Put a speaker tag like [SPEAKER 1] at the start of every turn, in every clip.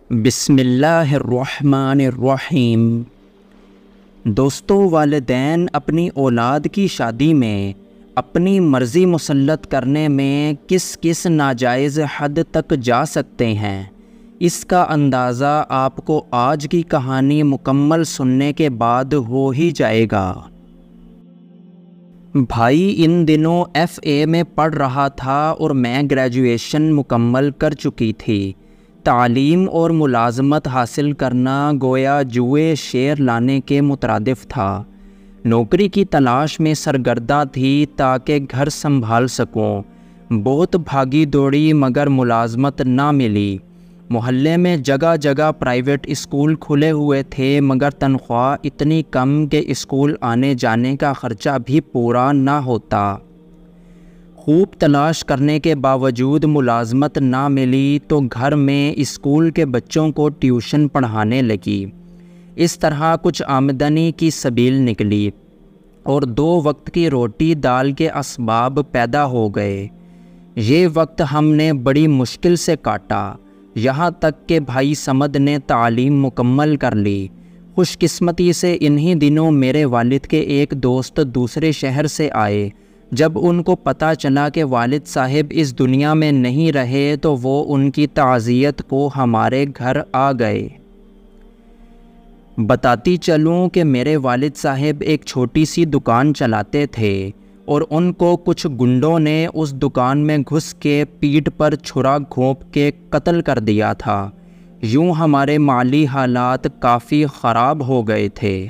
[SPEAKER 1] بسم اللہ الرحمن الرحیم۔ دوستو، والدین اپنی اولاد کی شادی میں اپنی مرضی مسلط کرنے میں کس کس ناجائز حد تک جا سکتے ہیں، اس کا اندازہ آپ کو آج کی کہانی مکمل سننے کے بعد ہو ہی جائے گا۔ بھائی ان دنوں FA میں پڑھ رہا تھا اور میں گریجویشن مکمل کر چکی تھی۔ تعلیم اور ملازمت حاصل کرنا گویا جوئے شیر لانے کے مترادف تھا۔ نوکری کی تلاش میں سرگردہ تھی تاکہ گھر سنبھال سکوں۔ بہت بھاگی دوڑی مگر ملازمت نہ ملی۔ محلے میں جگہ جگہ پرائیویٹ اسکول کھلے ہوئے تھے مگر تنخواہ اتنی کم کہ اسکول آنے جانے کا خرچہ بھی پورا نہ ہوتا۔ خوب تلاش کرنے کے باوجود ملازمت نہ ملی تو گھر میں اسکول کے بچوں کو ٹیوشن پڑھانے لگی۔ اس طرح کچھ آمدنی کی سبیل نکلی اور 2 وقت کی روٹی دال کے اسباب پیدا ہو گئے۔ یہ وقت ہم نے بڑی مشکل سے کاٹا، یہاں تک کہ بھائی سمد نے تعلیم مکمل کر لی۔ خوش قسمتی سے انہی دنوں میرے والد کے ایک دوست دوسرے شہر سے آئے۔ جب ان کو پتہ چلا کہ والد صاحب اس دنیا میں نہیں رہے تو وہ ان کی تعزیت کو ہمارے گھر آ گئے۔ بتاتی چلوں کہ میرے والد صاحب ایک چھوٹی سی دکان چلاتے تھے اور ان کو کچھ گنڈوں نے اس دکان میں گھس کے پیٹھ پر چھرا گھونپ کے قتل کر دیا تھا۔ یوں ہمارے مالی حالات کافی خراب ہو گئے تھے۔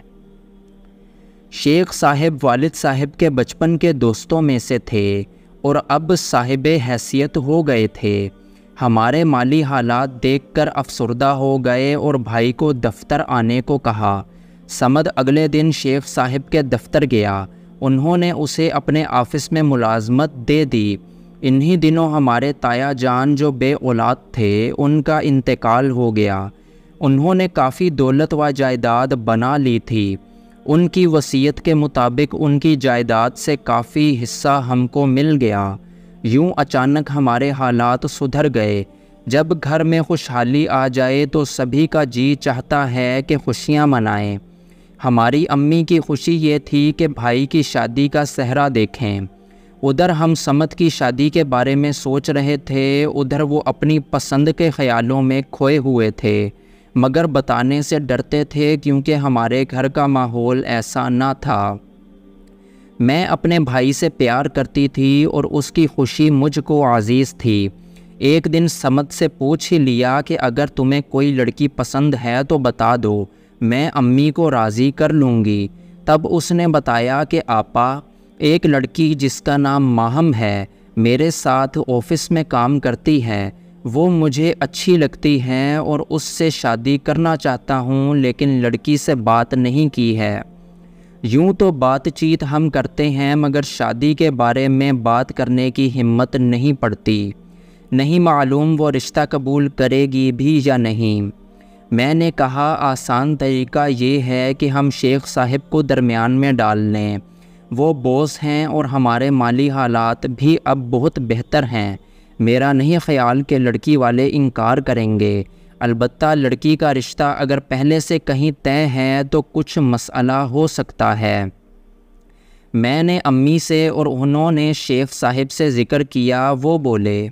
[SPEAKER 1] شیخ صاحب والد صاحب کے بچپن کے دوستوں میں سے تھے اور اب صاحب حیثیت ہو گئے تھے۔ ہمارے مالی حالات دیکھ کر افسردہ ہو گئے اور بھائی کو دفتر آنے کو کہا۔ سمد اگلے دن شیخ صاحب کے دفتر گیا۔ انہوں نے اسے اپنے آفس میں ملازمت دے دی۔ انہی دنوں ہمارے تایا جان جو بے اولاد تھے ان کا انتقال ہو گیا۔ انہوں نے کافی دولت و جائیداد بنا لی تھی۔ ان کی وصیت کے مطابق ان کی جائیداد سے کافی حصہ ہم کو مل گیا۔ یوں اچانک ہمارے حالات سدھر گئے۔ جب گھر میں خوشحالی آ جائے تو سبھی کا جی چاہتا ہے کہ خوشیاں منائیں۔ ہماری امی کی خوشی یہ تھی کہ بھائی کی شادی کا سہرا دیکھیں۔ ادھر ہم سمد کی شادی کے بارے میں سوچ رہے تھے، ادھر وہ اپنی پسند کے خیالوں میں کھوئے ہوئے تھے مگر بتانے سے ڈرتے تھے کیونکہ ہمارے گھر کا ماحول ایسا نہ تھا۔ میں اپنے بھائی سے پیار کرتی تھی اور اس کی خوشی مجھ کو عزیز تھی۔ ایک دن سمد سے پوچھ ہی لیا کہ اگر تمہیں کوئی لڑکی پسند ہے تو بتا دو، میں امی کو راضی کر لوں گی۔ تب اس نے بتایا کہ آپا، ایک لڑکی جس کا نام ماہم ہے میرے ساتھ آفس میں کام کرتی ہے، وہ مجھے اچھی لگتی ہیں اور اس سے شادی کرنا چاہتا ہوں لیکن لڑکی سے بات نہیں کی ہے۔ یوں تو بات چیت ہم کرتے ہیں مگر شادی کے بارے میں بات کرنے کی ہمت نہیں پڑتی۔ نہیں معلوم وہ رشتہ قبول کرے گی بھی یا نہیں۔ میں نے کہا آسان طریقہ یہ ہے کہ ہم شیخ صاحب کو درمیان میں ڈال لیں۔ وہ باس ہیں اور ہمارے مالی حالات بھی اب بہت بہتر ہیں۔ میرا نہیں خیال کہ لڑکی والے انکار کریں گے۔ البتہ لڑکی کا رشتہ اگر پہلے سے کہیں طے ہے تو کچھ مسئلہ ہو سکتا ہے۔ میں نے امی سے اور انہوں نے شیخ صاحب سے ذکر کیا۔ وہ بولے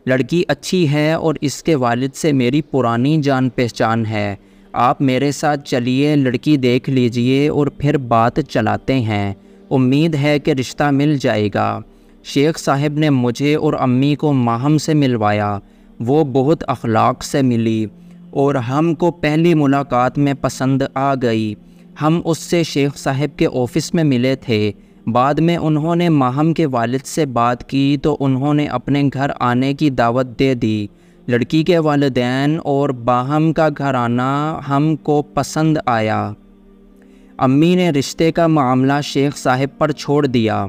[SPEAKER 1] لڑکی اچھی ہے اور اس کے والد سے میری پرانی جان پہچان ہے، آپ میرے ساتھ چلیے، لڑکی دیکھ لیجئے اور پھر بات چلاتے ہیں، امید ہے کہ رشتہ مل جائے گا۔ شیخ صاحب نے مجھے اور امی کو ماہم سے ملوایا۔ وہ بہت اخلاق سے ملی اور ہم کو پہلی ملاقات میں پسند آ گئی۔ ہم اس سے شیخ صاحب کے آفس میں ملے تھے۔ بعد میں انہوں نے ماہم کے والد سے بات کی تو انہوں نے اپنے گھر آنے کی دعوت دے دی۔ لڑکی کے والدین اور باہم کا گھرانہ ہم کو پسند آیا۔ امی نے رشتے کا معاملہ شیخ صاحب پر چھوڑ دیا۔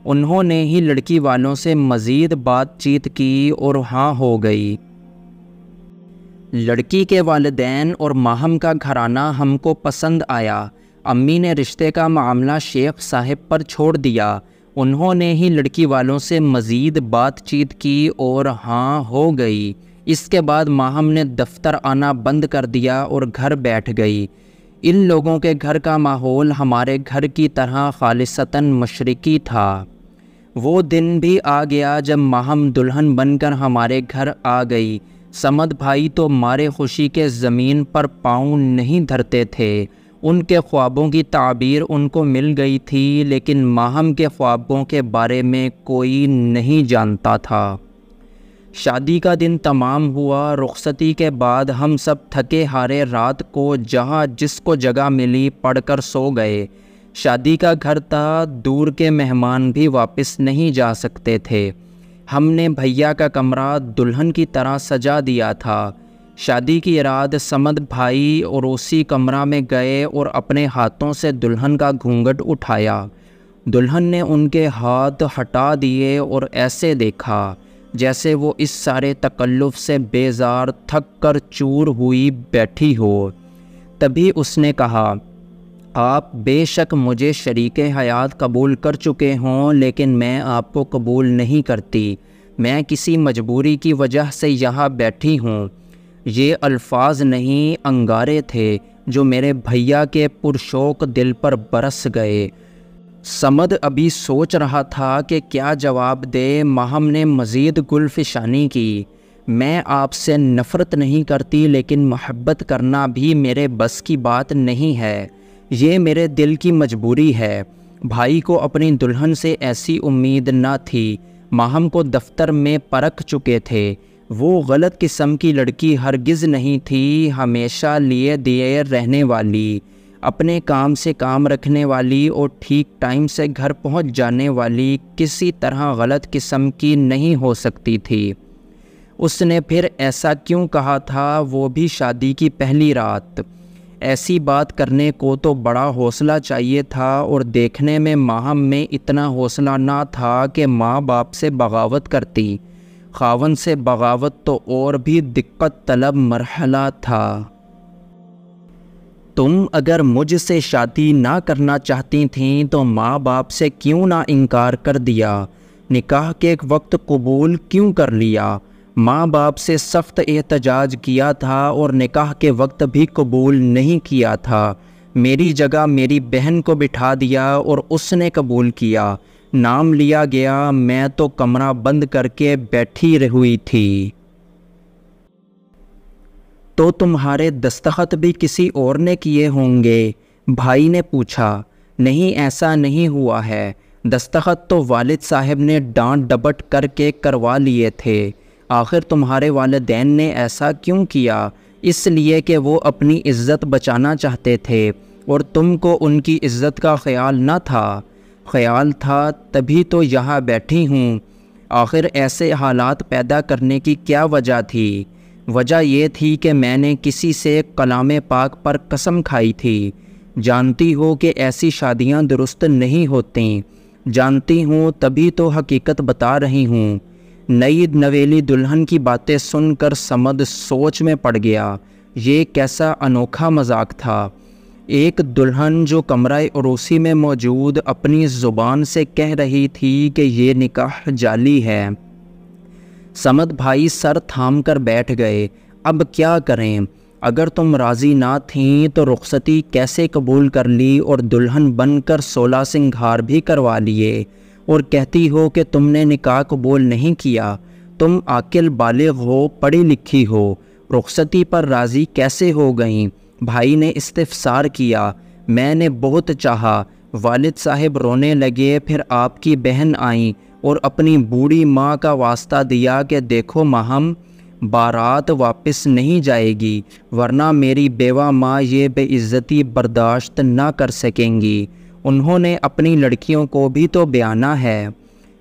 [SPEAKER 1] انہوں نے ہی لڑکی والوں سے مزید بات چیت کی اور ہاں ہو گئی۔ لڑکی کے والدین اور ماہم کا گھرانہ ہم کو پسند آیا۔ امی نے رشتے کا معاملہ شیخ صاحب پر چھوڑ دیا۔ انہوں نے ہی لڑکی والوں سے مزید بات چیت کی اور ہاں ہو گئی۔ اس کے بعد ماہم نے دفتر آنا بند کر دیا اور گھر بیٹھ گئی۔ ان لوگوں کے گھر کا ماحول ہمارے گھر کی طرح خالصتاً مشرقی تھا۔ وہ دن بھی آ گیا جب ماہم دلہن بن کر ہمارے گھر آ گئی۔ صمد بھائی تو مارے خوشی کے زمین پر پاؤں نہیں دھرتے تھے۔ ان کے خوابوں کی تعبیر ان کو مل گئی تھی، لیکن ماہم کے خوابوں کے بارے میں کوئی نہیں جانتا تھا۔ شادی کا دن تمام ہوا۔ رخصتی کے بعد ہم سب تھکے ہارے رات کو جہاں جس کو جگہ ملی پڑھ کر سو گئے۔ شادی کا گھر تھا، دور کے مہمان بھی واپس نہیں جا سکتے تھے۔ ہم نے بھیا کا کمرہ دلہن کی طرح سجا دیا تھا۔ شادی کی رات صمد بھائی اور اسی کمرہ میں گئے اور اپنے ہاتھوں سے دلہن کا گھونگھٹ اٹھایا۔ دلہن نے ان کے ہاتھ ہٹا دیے اور ایسے دیکھا جیسے وہ اس سارے تکلف سے بیزار تھک کر چور ہوئی بیٹھی ہو۔ تبھی اس نے کہا، آپ بے شک مجھے شریک حیات قبول کر چکے ہوں، لیکن میں آپ کو قبول نہیں کرتی۔ میں کسی مجبوری کی وجہ سے یہاں بیٹھی ہوں۔ یہ الفاظ نہیں، انگارے تھے جو میرے بھیا کے پرشوق دل پر برس گئے۔ صمد ابھی سوچ رہا تھا کہ کیا جواب دے، ماہم نے مزید گلفشانی کی۔ میں آپ سے نفرت نہیں کرتی، لیکن محبت کرنا بھی میرے بس کی بات نہیں ہے۔ یہ میرے دل کی مجبوری ہے۔ بھائی کو اپنی دلہن سے ایسی امید نہ تھی۔ ماہم کو دفتر میں پرکھ چکے تھے۔ وہ غلط قسم کی لڑکی ہرگز نہیں تھی، ہمیشہ لیے دیے رہنے والی، اپنے کام سے کام رکھنے والی اور ٹھیک ٹائم سے گھر پہنچ جانے والی کسی طرح غلط قسم کی نہیں ہو سکتی تھی۔ اس نے پھر ایسا کیوں کہا تھا، وہ بھی شادی کی پہلی رات؟ ایسی بات کرنے کو تو بڑا حوصلہ چاہیے تھا، اور دیکھنے میں ماہم میں اتنا حوصلہ نہ تھا کہ ماں باپ سے بغاوت کرتی۔ خاوند سے بغاوت تو اور بھی دقت طلب مرحلہ تھا۔ تم اگر مجھ سے شادی نہ کرنا چاہتی تھیں تو ماں باپ سے کیوں نہ انکار کر دیا؟ نکاح کے وقت قبول کیوں کر لیا؟ ماں باپ سے سخت احتجاج کیا تھا اور نکاح کے وقت بھی قبول نہیں کیا تھا۔ میری جگہ میری بہن کو بٹھا دیا اور اس نے قبول کیا۔ نام لیا گیا، میں تو کمرہ بند کر کے بیٹھی ہوئی تھی۔ تو تمہارے دستخط بھی کسی اور نے کیے ہوں گے؟ بھائی نے پوچھا۔ نہیں، ایسا نہیں ہوا ہے۔ دستخط تو والد صاحب نے ڈانٹ ڈپٹ کر کے کروا لیے تھے۔ آخر تمہارے والدین نے ایسا کیوں کیا؟ اس لیے کہ وہ اپنی عزت بچانا چاہتے تھے، اور تم کو ان کی عزت کا خیال نہ تھا۔ خیال تھا تبھی تو یہاں بیٹھی ہوں۔ آخر ایسے حالات پیدا کرنے کی کیا وجہ تھی؟ وجہ یہ تھی کہ میں نے کسی سے کلام پاک پر قسم کھائی تھی۔ جانتی ہو کہ ایسی شادیاں درست نہیں ہوتیں۔ جانتی ہوں، تبھی تو حقیقت بتا رہی ہوں۔ نئی نویلی دلہن کی باتیں سن کر صمد سوچ میں پڑ گیا۔ یہ کیسا انوکھا مذاق تھا۔ ایک دلہن جو کمرہ عروسی میں موجود اپنی زبان سے کہہ رہی تھی کہ یہ نکاح جعلی ہے۔ صمد بھائی سر تھام کر بیٹھ گئے۔ اب کیا کریں؟ اگر تم راضی نہ تھیں تو رخصتی کیسے قبول کر لی اور دلہن بن کر 16 سنگھار بھی کروا لیے، اور کہتی ہو کہ تم نے نکاح قبول نہیں کیا؟ تم عاقل بالغ ہو، پڑھی لکھی ہو، رخصتی پر راضی کیسے ہو گئیں؟ بھائی نے استفسار کیا۔ میں نے بہت چاہا۔ والد صاحب رونے لگے۔ پھر آپ کی بہن آئیں اور اپنی بوڑھی ماں کا واسطہ دیا کہ دیکھو ماہم، بارات واپس نہیں جائے گی، ورنہ میری بیوہ ماں یہ بے عزتی برداشت نہ کر سکیں گی۔ انہوں نے اپنی لڑکیوں کو بھی تو بیانا ہے۔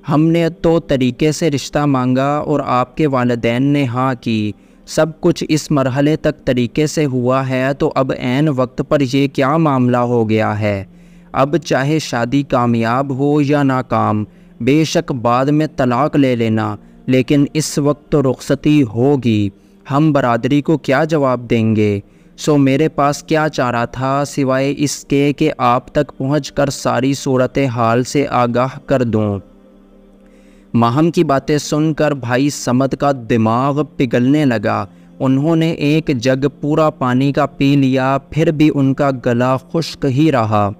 [SPEAKER 1] ہم نے تو طریقے سے رشتہ مانگا اور آپ کے والدین نے ہاں کی۔ سب کچھ اس مرحلے تک طریقے سے ہوا ہے، تو اب عین وقت پر یہ کیا معاملہ ہو گیا ہے؟ اب چاہے شادی کامیاب ہو یا ناکام، بے شک بعد میں طلاق لے لینا، لیکن اس وقت تو رخصتی ہوگی۔ ہم برادری کو کیا جواب دیں گے؟ سو میرے پاس کیا چارہ تھا سوائے اس کے کہ آپ تک پہنچ کر ساری صورتحال سے آگاہ کر دوں۔ ماہم کی باتیں سن کر بھائی صمد کا دماغ پگھلنے لگا۔ انہوں نے ایک جگ پورا پانی کا پی لیا، پھر بھی ان کا گلا خشک ہی رہا۔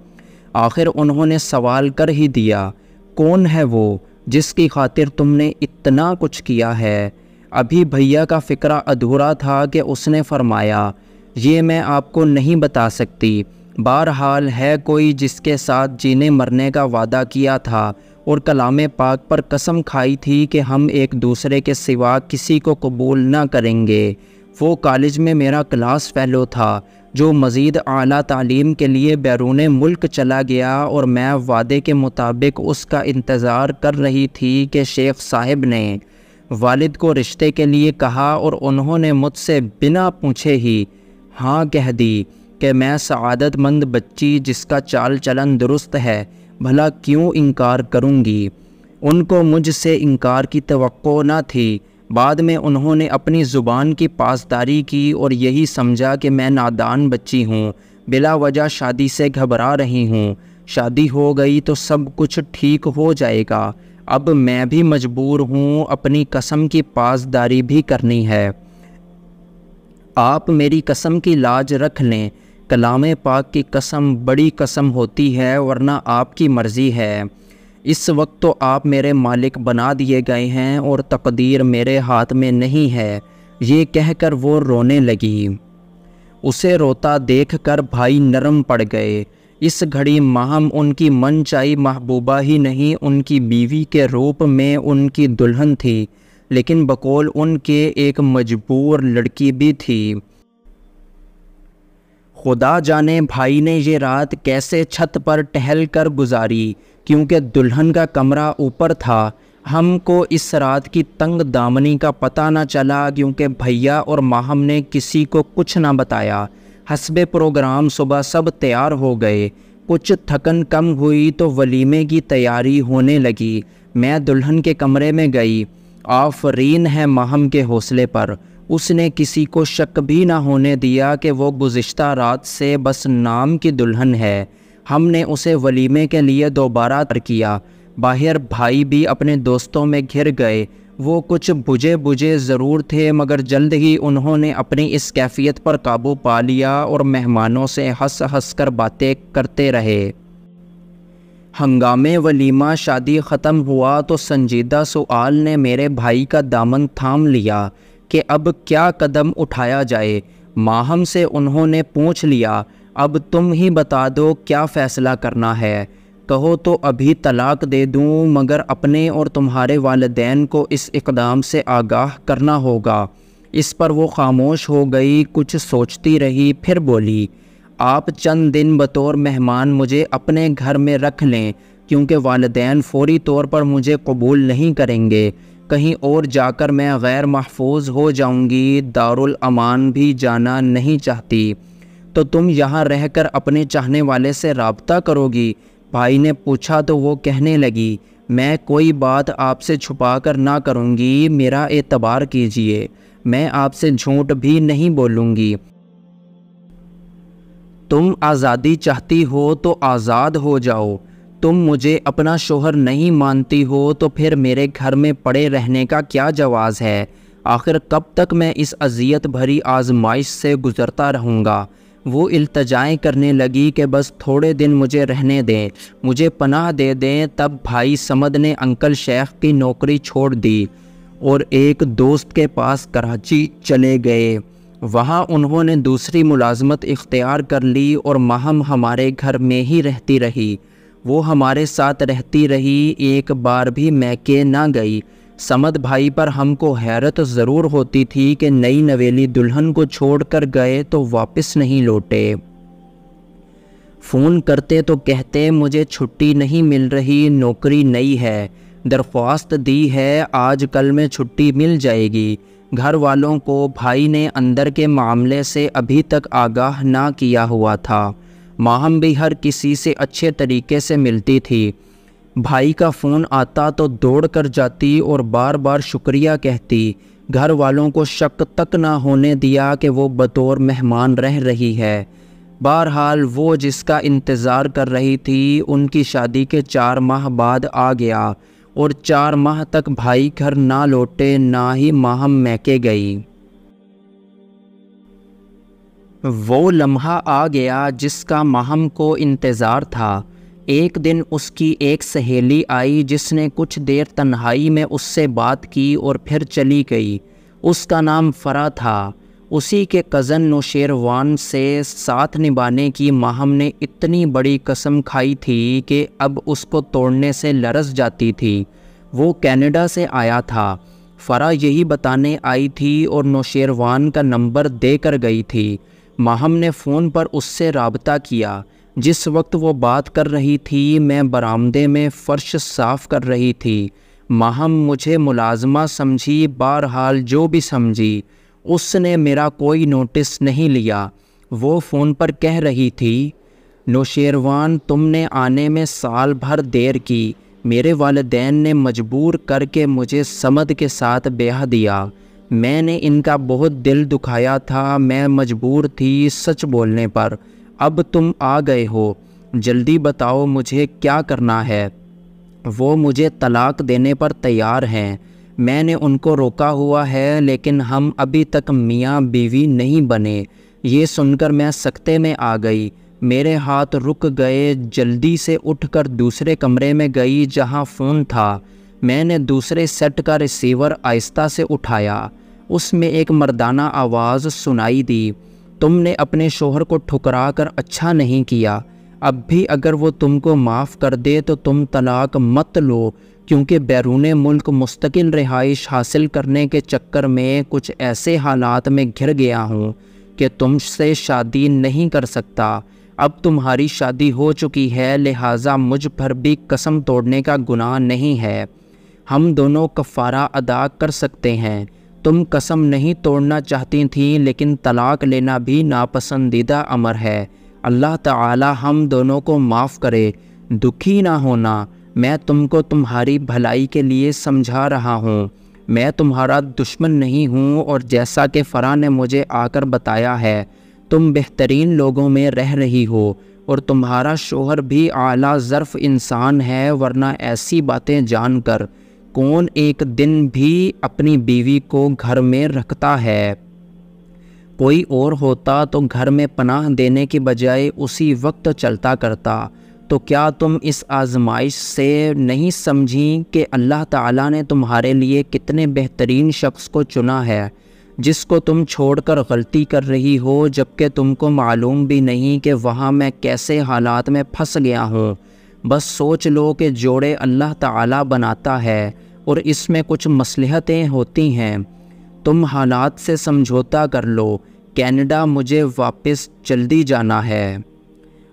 [SPEAKER 1] آخر انہوں نے سوال کر ہی دیا، کون ہے وہ جس کی خاطر تم نے اتنا کچھ کیا ہے؟ ابھی بھیا کا فکرہ ادھورا تھا کہ اس نے فرمایا، یہ میں آپ کو نہیں بتا سکتی، بہرحال ہے کوئی جس کے ساتھ جینے مرنے کا وعدہ کیا تھا اور کلام پاک پر قسم کھائی تھی کہ ہم ایک دوسرے کے سوا کسی کو قبول نہ کریں گے۔ وہ کالج میں میرا کلاس فیلو تھا جو مزید اعلیٰ تعلیم کے لیے بیرون ملک چلا گیا، اور میں وعدے کے مطابق اس کا انتظار کر رہی تھی کہ شیخ صاحب نے والد کو رشتے کے لیے کہا، اور انہوں نے مجھ سے بنا پوچھے ہی ہاں کہہ دی کہ میں سعادت مند بچی جس کا چال چلن درست ہے، بھلا کیوں انکار کروں گی؟ ان کو مجھ سے انکار کی توقع نہ تھی۔ بعد میں انہوں نے اپنی زبان کی پاسداری کی اور یہی سمجھا کہ میں نادان بچی ہوں، بلا وجہ شادی سے گھبرا رہی ہوں، شادی ہو گئی تو سب کچھ ٹھیک ہو جائے گا۔ اب میں بھی مجبور ہوں، اپنی قسم کی پاسداری بھی کرنی ہے۔ آپ میری قسم کی لاج رکھ لیں، کلام پاک کی قسم بڑی قسم ہوتی ہے، ورنہ آپ کی مرضی ہے۔ اس وقت تو آپ میرے مالک بنا دیے گئے ہیں اور تقدیر میرے ہاتھ میں نہیں ہے۔ یہ کہہ کر وہ رونے لگی۔ اسے روتا دیکھ کر بھائی نرم پڑ گئے۔ اس گھڑی ماہم ان کی من چاہی محبوبہ ہی نہیں، ان کی بیوی کے روپ میں ان کی دلہن تھی، لیکن بقول ان کے ایک مجبور لڑکی بھی تھی۔ خدا جانے بھائی نے یہ رات کیسے چھت پر ٹہل کر گزاری، کیونکہ دلہن کا کمرہ اوپر تھا۔ ہم کو اس رات کی تنگ دامنی کا پتہ نہ چلا، کیونکہ بھیا اور ماہم نے کسی کو کچھ نہ بتایا۔ حسب پروگرام صبح سب تیار ہو گئے۔ کچھ تھکن کم ہوئی تو ولیمے کی تیاری ہونے لگی۔ میں دلہن کے کمرے میں گئی۔ آفرین ہے ماہم کے حوصلے پر، اس نے کسی کو شک بھی نہ ہونے دیا کہ وہ گزشتہ رات سے بس نام کی دلہن ہے۔ ہم نے اسے ولیمے کے لیے دوبارہ تیار کیا۔ باہر بھائی بھی اپنے دوستوں میں گھر گئے۔ وہ کچھ بجھے ضرور تھے، مگر جلد ہی انہوں نے اپنی اس کیفیت پر قابو پا لیا اور مہمانوں سے ہنس ہنس کر باتیں کرتے رہے۔ ہنگامے ولیمہ شادی ختم ہوا تو سنجیدہ سؤال نے میرے بھائی کا دامن تھام لیا کہ اب کیا قدم اٹھایا جائے۔ ماہم سے انہوں نے پوچھ لیا، اب تم ہی بتا دو کیا فیصلہ کرنا ہے، کہو تو ابھی طلاق دے دوں، مگر اپنے اور تمہارے والدین کو اس اقدام سے آگاہ کرنا ہوگا۔ اس پر وہ خاموش ہو گئی، کچھ سوچتی رہی، پھر بولی، آپ چند دن بطور مہمان مجھے اپنے گھر میں رکھ لیں، کیونکہ والدین فوری طور پر مجھے قبول نہیں کریں گے، کہیں اور جا کر میں غیر محفوظ ہو جاؤں گی، دارالامان بھی جانا نہیں چاہتی، تو تم یہاں رہ کر اپنے چاہنے والے سے رابطہ کرو گی؟ بھائی نے پوچھا تو وہ کہنے لگی، میں کوئی بات آپ سے چھپا کر نہ کروں گی، میرا اعتبار کیجئے، میں آپ سے جھوٹ بھی نہیں بولوں گی۔ تم آزادی چاہتی ہو تو آزاد ہو جاؤ، تم مجھے اپنا شوہر نہیں مانتی ہو تو پھر میرے گھر میں پڑے رہنے کا کیا جواز ہے؟ آخر کب تک میں اس اذیت بھری آزمائش سے گزرتا رہوں گا؟ وہ التجائیں کرنے لگی کہ بس تھوڑے دن مجھے رہنے دیں، مجھے پناہ دے دیں۔ تب بھائی صمد نے انکل شیخ کی نوکری چھوڑ دی اور ایک دوست کے پاس کراچی چلے گئے۔ وہاں انہوں نے دوسری ملازمت اختیار کر لی اور ماہم ہمارے گھر میں ہی رہتی رہی۔ وہ ہمارے ساتھ رہتی رہی، ایک بار بھی میکے نہ گئی۔ صمد بھائی پر ہم کو حیرت ضرور ہوتی تھی کہ نئی نویلی دلہن کو چھوڑ کر گئے تو واپس نہیں لوٹے۔ فون کرتے تو کہتے مجھے چھٹی نہیں مل رہی، نوکری نئی ہے، درخواست دی ہے، آج کل میں چھٹی مل جائے گی۔ گھر والوں کو بھائی نے اندر کے معاملے سے ابھی تک آگاہ نہ کیا ہوا تھا۔ ماہم بھی ہر کسی سے اچھے طریقے سے ملتی تھی۔ بھائی کا فون آتا تو دوڑ کر جاتی اور بار بار شکریہ کہتی۔ گھر والوں کو شک تک نہ ہونے دیا کہ وہ بطور مہمان رہ رہی ہے۔ بہرحال وہ جس کا انتظار کر رہی تھی ان کی شادی کے 4 ماہ بعد آ گیا۔ اور 4 ماہ تک بھائی گھر نہ لوٹے، نہ ہی ماہم میکے گئی۔ وہ لمحہ آ گیا جس کا ماہم کو انتظار تھا۔ ایک دن اس کی ایک سہیلی آئی جس نے کچھ دیر تنہائی میں اس سے بات کی اور پھر چلی گئی۔ اس کا نام فرا تھا۔ اسی کے کزن نوشیروان سے ساتھ نبھانے کی ماہم نے اتنی بڑی قسم کھائی تھی کہ اب اس کو توڑنے سے لرز جاتی تھی۔ وہ کینیڈا سے آیا تھا۔ فرا یہی بتانے آئی تھی اور نوشیروان کا نمبر دے کر گئی تھی۔ ماہم نے فون پر اس سے رابطہ کیا۔ جس وقت وہ بات کر رہی تھی میں برآمدے میں فرش صاف کر رہی تھی۔ ماہم مجھے ملازمہ سمجھی، بہرحال جو بھی سمجھی، اس نے میرا کوئی نوٹس نہیں لیا۔ وہ فون پر کہہ رہی تھی، نوشیروان تم نے آنے میں سال بھر دیر کی۔ میرے والدین نے مجبور کر کے مجھے سمد کے ساتھ بیاہ دیا۔ میں نے ان کا بہت دل دکھایا تھا، میں مجبور تھی سچ بولنے پر۔ اب تم آ گئے ہو، جلدی بتاؤ مجھے کیا کرنا ہے۔ وہ مجھے طلاق دینے پر تیار ہیں۔ میں نے ان کو روکا ہوا ہے لیکن ہم ابھی تک میاں بیوی نہیں بنے۔ یہ سن کر میں سکتے میں آ گئی۔ میرے ہاتھ رک گئے۔ جلدی سے اٹھ کر دوسرے کمرے میں گئی جہاں فون تھا۔ میں نے دوسرے سیٹ کا ریسیور آہستہ سے اٹھایا۔ اس میں ایک مردانہ آواز سنائی دی، تم نے اپنے شوہر کو ٹھکرا کر اچھا نہیں کیا۔ اب بھی اگر وہ تم کو معاف کر دے تو تم طلاق مت لو، کیونکہ بیرون ملک مستقل رہائش حاصل کرنے کے چکر میں کچھ ایسے حالات میں گھر گیا ہوں کہ تم سے شادی نہیں کر سکتا۔ اب تمہاری شادی ہو چکی ہے، لہٰذا مجھ پر بھی قسم توڑنے کا گناہ نہیں ہے۔ ہم دونوں کفارہ ادا کر سکتے ہیں۔ تم قسم نہیں توڑنا چاہتی تھیں لیکن طلاق لینا بھی ناپسندیدہ امر ہے۔ اللہ تعالی ہم دونوں کو معاف کرے۔ دکھی نہ ہونا، میں تم کو تمہاری بھلائی کے لیے سمجھا رہا ہوں۔ میں تمہارا دشمن نہیں ہوں، اور جیسا کہ فرا نے مجھے آ کر بتایا ہے تم بہترین لوگوں میں رہ رہی ہو، اور تمہارا شوہر بھی اعلیٰ ظرف انسان ہے، ورنہ ایسی باتیں جان کر کون ایک دن بھی اپنی بیوی کو گھر میں رکھتا ہے؟ کوئی اور ہوتا تو گھر میں پناہ دینے کی بجائے اسی وقت چلتا کرتا۔ تو کیا تم اس آزمائش سے نہیں سمجھیں کہ اللہ تعالیٰ نے تمہارے لیے کتنے بہترین شخص کو چنا ہے، جس کو تم چھوڑ کر غلطی کر رہی ہو، جبکہ تم کو معلوم بھی نہیں کہ وہاں میں کیسے حالات میں پھنس گیا ہوں۔ بس سوچ لو کہ جوڑے اللہ تعالیٰ بناتا ہے اور اس میں کچھ مصلحتیں ہوتی ہیں۔ تم حالات سے سمجھوتا کر لو۔ کینیڈا مجھے واپس جلدی جانا ہے۔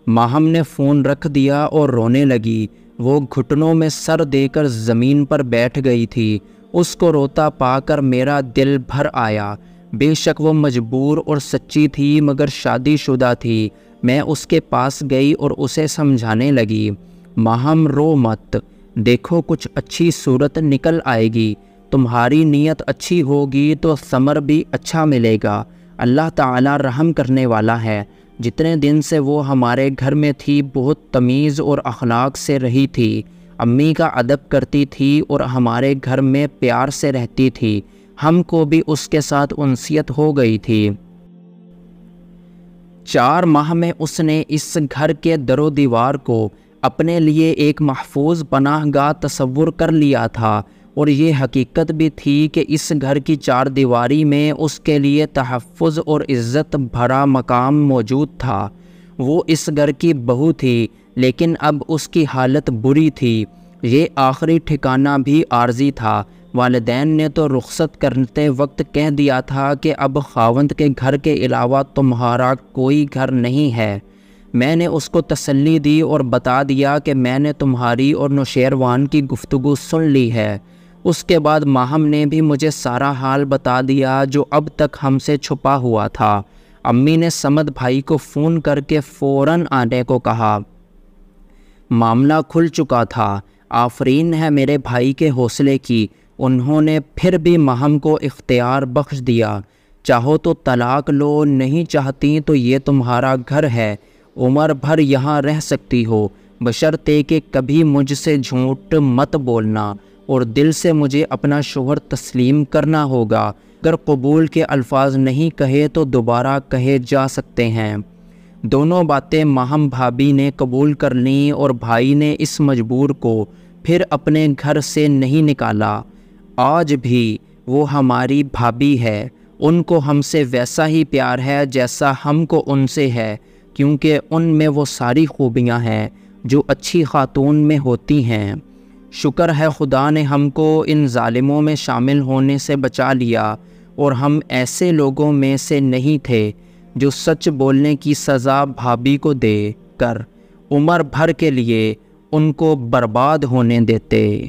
[SPEAKER 1] ماہم نے فون رکھ دیا اور رونے لگی۔ وہ گھٹنوں میں سر دے کر زمین پر بیٹھ گئی تھی۔ اس کو روتا پا کر میرا دل بھر آیا۔ بے شک وہ مجبور اور سچی تھی، مگر شادی شدہ تھی۔ میں اس کے پاس گئی اور اسے سمجھانے لگی، ماہم رو مت، دیکھو کچھ اچھی صورت نکل آئے گی۔ تمہاری نیت اچھی ہوگی تو ثمر بھی اچھا ملے گا۔ اللہ تعالیٰ رحم کرنے والا ہے۔ جتنے دن سے وہ ہمارے گھر میں تھی بہت تمیز اور اخلاق سے رہی تھی۔ امی کا ادب کرتی تھی اور ہمارے گھر میں پیار سے رہتی تھی۔ ہم کو بھی اس کے ساتھ انسیت ہو گئی تھی۔ 4 ماہ میں اس نے اس گھر کے در و دیوار کو اپنے لیے ایک محفوظ پناہ گاہ تصور کر لیا تھا، اور یہ حقیقت بھی تھی کہ اس گھر کی 4 دیواری میں اس کے لیے تحفظ اور عزت بھرا مقام موجود تھا۔ وہ اس گھر کی بہو تھی، لیکن اب اس کی حالت بری تھی۔ یہ آخری ٹھکانہ بھی عارضی تھا۔ والدین نے تو رخصت کرتے وقت کہہ دیا تھا کہ اب خاوند کے گھر کے علاوہ تمہارا کوئی گھر نہیں ہے۔ میں نے اس کو تسلی دی اور بتا دیا کہ میں نے تمہاری اور نوشیروان کی گفتگو سن لی ہے۔ اس کے بعد ماہم نے بھی مجھے سارا حال بتا دیا جو اب تک ہم سے چھپا ہوا تھا۔ امی نے سمد بھائی کو فون کر کے فوراً آنے کو کہا۔ معاملہ کھل چکا تھا۔ آفرین ہے میرے بھائی کے حوصلے کی، انہوں نے پھر بھی ماہم کو اختیار بخش دیا۔ چاہو تو طلاق لو، نہیں چاہتی تو یہ تمہارا گھر ہے، عمر بھر یہاں رہ سکتی ہو۔ بشرطے کہ کبھی مجھ سے جھوٹ مت بولنا اور دل سے مجھے اپنا شوہر تسلیم کرنا ہوگا۔ اگر قبول کے الفاظ نہیں کہے تو دوبارہ کہے جا سکتے ہیں۔ دونوں باتیں ماہم بھابھی نے قبول کر لیں اور بھائی نے اس مجبور کو پھر اپنے گھر سے نہیں نکالا۔ آج بھی وہ ہماری بھابھی ہے، ان کو ہم سے ویسا ہی پیار ہے جیسا ہم کو ان سے ہے، کیونکہ ان میں وہ ساری خوبیاں ہیں جو اچھی خاتون میں ہوتی ہیں۔ شکر ہے خدا نے ہم کو ان ظالموں میں شامل ہونے سے بچا لیا اور ہم ایسے لوگوں میں سے نہیں تھے جو سچ بولنے کی سزا بھابھی کو دے کر عمر بھر کے لیے ان کو برباد ہونے دیتے۔